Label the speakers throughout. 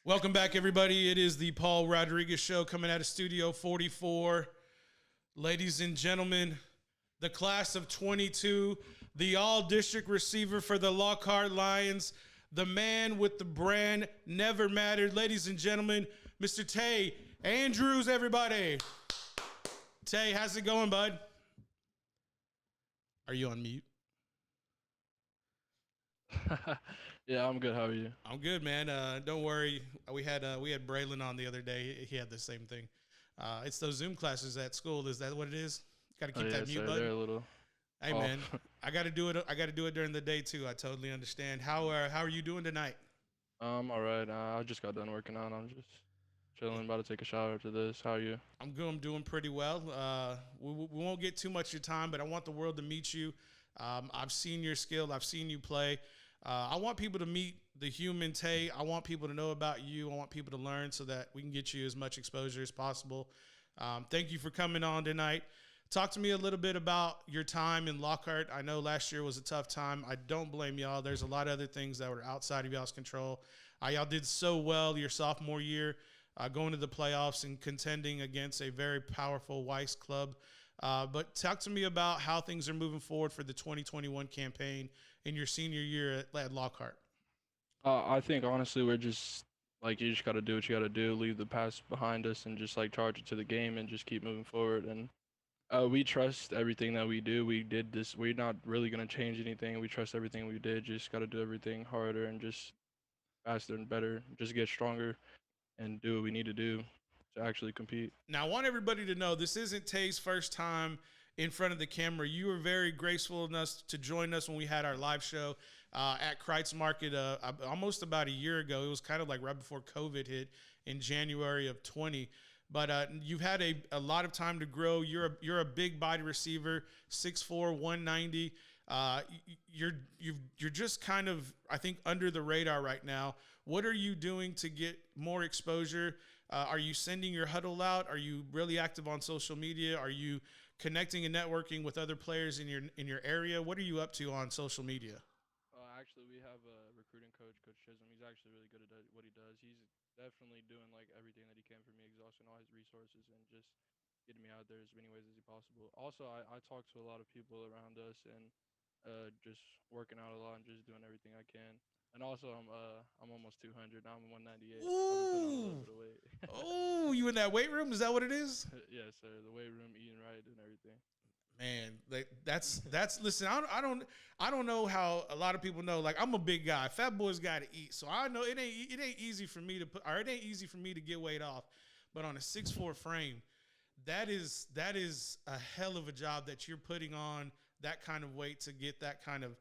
Speaker 1: Welcome back, everybody. It is the Paul Rodriguez Show coming out of Studio 44. Ladies and gentlemen, the class of 22, the all-district receiver for the Lockhart Lions, the man with the brand never mattered. Ladies and gentlemen, Mr. Tay Andrews, everybody. Tay, how's it going, bud? Are you on mute?
Speaker 2: Yeah, I'm good. How are you?
Speaker 1: I'm good, man. Don't worry. We had Braylon on the other day. He had the same thing. It's those Zoom classes at school. Is that what it is? Got to
Speaker 2: Oh
Speaker 1: keep
Speaker 2: yeah,
Speaker 1: that mute
Speaker 2: sir. They're
Speaker 1: button.
Speaker 2: a little
Speaker 1: Hey, man,
Speaker 2: off.
Speaker 1: I got to do it. I got to do it during the day too. I totally understand. How are you doing tonight?
Speaker 2: All right. I just got done working out. I'm just chilling, about to take a shower after this. How are you?
Speaker 1: I'm good. I'm doing pretty well. We won't get too much of your time, but I want the world to meet you. I've seen your skill. I've seen you play. I want people to meet the human Tay. I want people to know about you. I want people to learn so that we can get you as much exposure as possible. Thank you for coming on tonight. Talk to me a little bit about your time in Lockhart. I know last year was a tough time. I don't blame y'all. There's a lot of other things that were outside of y'all's control. Y'all did so well your sophomore year, going to the playoffs and contending against a very powerful Weiss club. But talk to me about how things are moving forward for the 2021 campaign in your senior year at Lockhart.
Speaker 2: I think honestly, we're just like you just gotta do what you gotta do, leave the past behind us, and just like charge it to the game and just keep moving forward. And we trust everything that we do. We did this. We're not really gonna change anything. We trust everything we did. Just gotta do everything harder and just faster and better. Just get stronger and do what we need to do to actually compete.
Speaker 1: Now, I want everybody to know this isn't Tay's first time in front of the camera. You were very graceful enough to join us when we had our live show at Kreitz Market almost about a year ago. It was kind of like right before COVID hit in January of 20. But you've had a lot of time to grow. You're a big body receiver, 6'4", 190. You're just kind of, I think, under the radar right now. What are you doing to get more exposure? Are you sending your huddle out? Are you really active on social media? Are you connecting and networking with other players in your area? What are you up to on social media?
Speaker 2: Actually, we have a recruiting coach, Coach Chisholm. He's actually really good at what he does. He's definitely doing like everything that he can for me, exhausting all his resources and just getting me out there as many ways as he possible. Also, I talk to a lot of people around us and just working out a lot and just doing everything I can. And also, I'm almost 200 now. I'm 198. I've been putting on a little
Speaker 1: Ooh,
Speaker 2: bit of weight.
Speaker 1: oh, you in that weight room? Is that what it is?
Speaker 2: Yes, sir. The weight room, eating right, and everything.
Speaker 1: Man, like that's listen. I don't know how a lot of people know. Like I'm a big guy. Fat boys got to eat, so I know it ain't easy for me to put, or it ain't easy for me to get weight off. But on a 6'4" frame, that is a hell of a job that you're putting on that kind of weight to get that kind of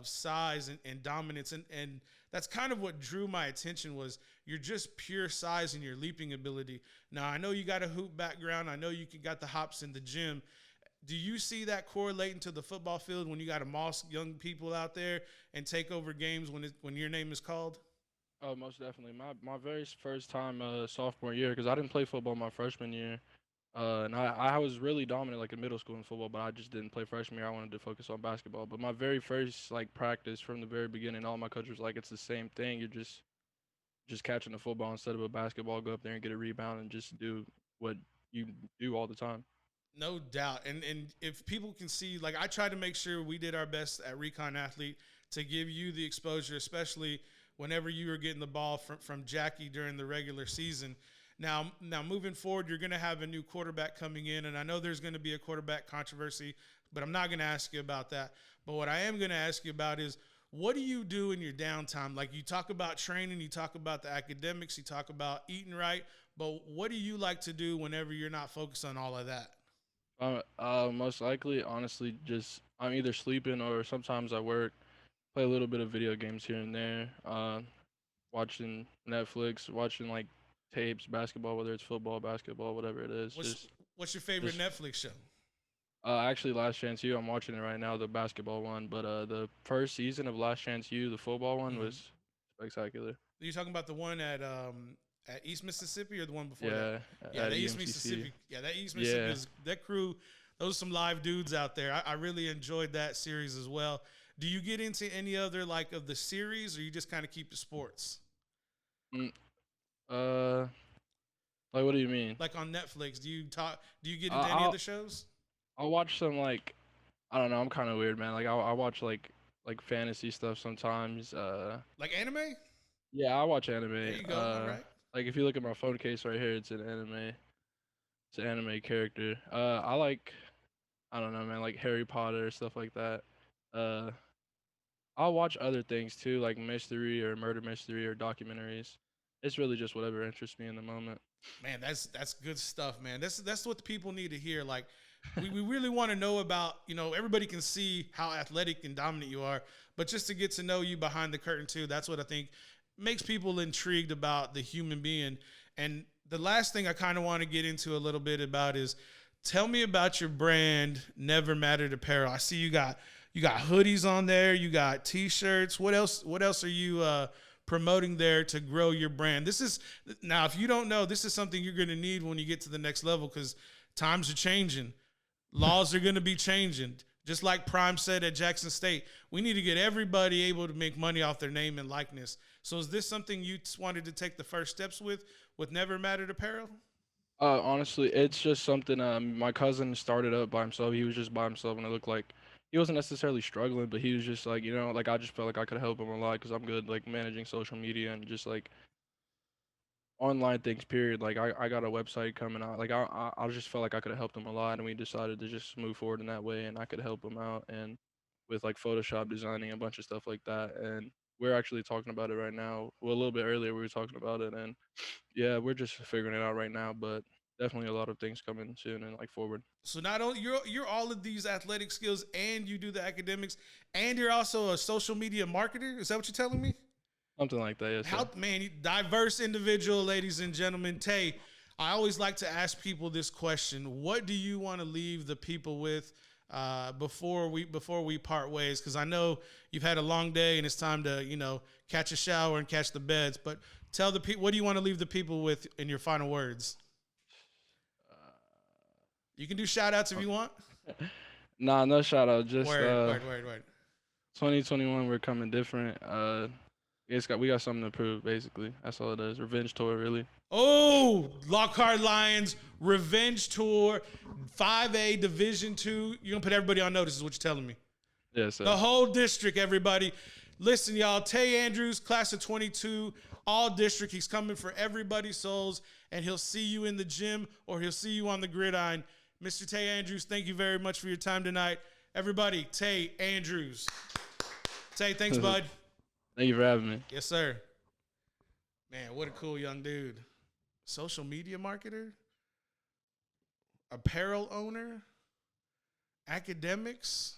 Speaker 1: size and dominance and that's kind of what drew my attention was you're just pure size and your leaping ability. Now I know you got a hoop background. I know got the hops in the gym. Do you see that correlating to the football field when you got to moss young people out there and take over games when your name is called?
Speaker 2: Oh, most definitely. My very first time sophomore year, because I didn't play football my freshman year. And I was really dominant like in middle school in football, but I just didn't play freshman year. I wanted to focus on basketball. But my very first like practice from the very beginning, all my coaches were like, it's the same thing. You're just catching the football instead of a basketball. Go up there and get a rebound and just do what you do all the time.
Speaker 1: No doubt. And if people can see, like I tried to make sure we did our best at Recon Athlete to give you the exposure, especially whenever you were getting the ball from Jackie during the regular season. Now moving forward, you're going to have a new quarterback coming in, and I know there's going to be a quarterback controversy, but I'm not going to ask you about that. But what I am going to ask you about is what do you do in your downtime? Like you talk about training, you talk about the academics, you talk about eating right, but what do you like to do whenever you're not focused on all of that?
Speaker 2: Most likely, honestly, just I'm either sleeping or sometimes I work. Play a little bit of video games here and there. Watching Netflix, watching like tapes, basketball, whether it's football, basketball, whatever it is.
Speaker 1: What's what's your favorite
Speaker 2: Just
Speaker 1: Netflix show?
Speaker 2: actually, Last Chance U. I'm watching it right now, the basketball one. But the first season of Last Chance U, the football one,
Speaker 1: Mm-hmm.
Speaker 2: was spectacular.
Speaker 1: Are you talking about the one at East Mississippi or the one before that?
Speaker 2: Yeah,
Speaker 1: Yeah,
Speaker 2: at
Speaker 1: the East
Speaker 2: EMCC.
Speaker 1: Mississippi. Yeah, that East Mississippi
Speaker 2: Yeah.
Speaker 1: is that crew. Those are some live dudes out there. I really enjoyed that series as well. Do you get into any other like of the series, or you just kind of keep the sports?
Speaker 2: Uh, like what do you mean?
Speaker 1: Like on Netflix, do you get
Speaker 2: I-
Speaker 1: into any of
Speaker 2: I'll
Speaker 1: the shows?
Speaker 2: I'll watch some like I don't know. I'm kind of weird, man. Like I watch like fantasy stuff sometimes.
Speaker 1: Like anime?
Speaker 2: Yeah, I watch
Speaker 1: There
Speaker 2: anime.
Speaker 1: you go. All right.
Speaker 2: Like if you look at my phone case right here, it's an anime. It's an anime character. I like I don't know, man. Like Harry Potter stuff like that. Uh, I'll watch other things too, like mystery or murder mystery or documentaries. It's really just whatever interests me in the moment.
Speaker 1: Man, that's good stuff, man. That's what the people need to hear. Like, we really want to know about, everybody can see how athletic and dominant you are, but just to get to know you behind the curtain too, that's what I think makes people intrigued about the human being. And the last thing I kind of want to get into a little bit about is tell me about your brand, Never Mattered Apparel. I see you got hoodies on there, you got t-shirts. What else are you promoting there to grow your brand? This is now, if you don't know, this is something you're going to need when you get to the next level because times are changing, laws are going to be changing. Just like Prime said at Jackson State, we need to get everybody able to make money off their name and likeness. So is this something you wanted to take the first steps with Never Mattered Apparel?
Speaker 2: Honestly, it's just something my cousin started up by himself. He was just by himself, and it looked like he wasn't necessarily struggling, but he was just like, like I just felt like I could help him a lot because I'm good like managing social media and just like online things. Period. Like I got a website coming out. Like I just felt like I could have helped him a lot, and we decided to just move forward in that way, and I could help him out and with like Photoshop designing a bunch of stuff like that, and we're actually talking about it right now. Well, a little bit earlier we were talking about it, and yeah, we're just figuring it out right now, but definitely a lot of things coming soon and like forward.
Speaker 1: So not only you're all of these athletic skills and you do the academics and you're also a social media marketer. Is that what you're telling me?
Speaker 2: Something like that, yes, sir.
Speaker 1: How, man, diverse individual, ladies and gentlemen. Tay, I always like to ask people this question: what do you want to leave the people with before we part ways? Because I know you've had a long day and it's time to catch a shower and catch the beds. But tell the people, what do you want to leave the people with in your final words? You can do shout outs if you want.
Speaker 2: Nah, no shout out. Just
Speaker 1: Word.
Speaker 2: 2021, we're coming different. We got something to prove. Basically, that's all it is. Revenge tour, really.
Speaker 1: Oh, Lockhart Lions Revenge Tour, 5A Division 2. You're going to put everybody on notice is what you're telling me.
Speaker 2: Yes, sir.
Speaker 1: The whole district, everybody. Listen, y'all, Tay Andrews, class of 22, all district. He's coming for everybody's souls, and he'll see you in the gym or he'll see you on the gridiron. Mr. Tay Andrews, thank you very much for your time tonight. Everybody, Tay Andrews. Tay, thanks, bud.
Speaker 2: Thank you for having me.
Speaker 1: Yes, sir. Man, what a cool young dude. Social media marketer, apparel owner, academics,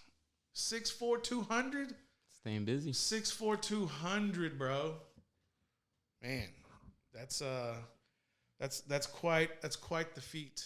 Speaker 1: 6'4", 200.
Speaker 3: Staying busy.
Speaker 1: 6'4", 200, bro. Man, that's quite the feat.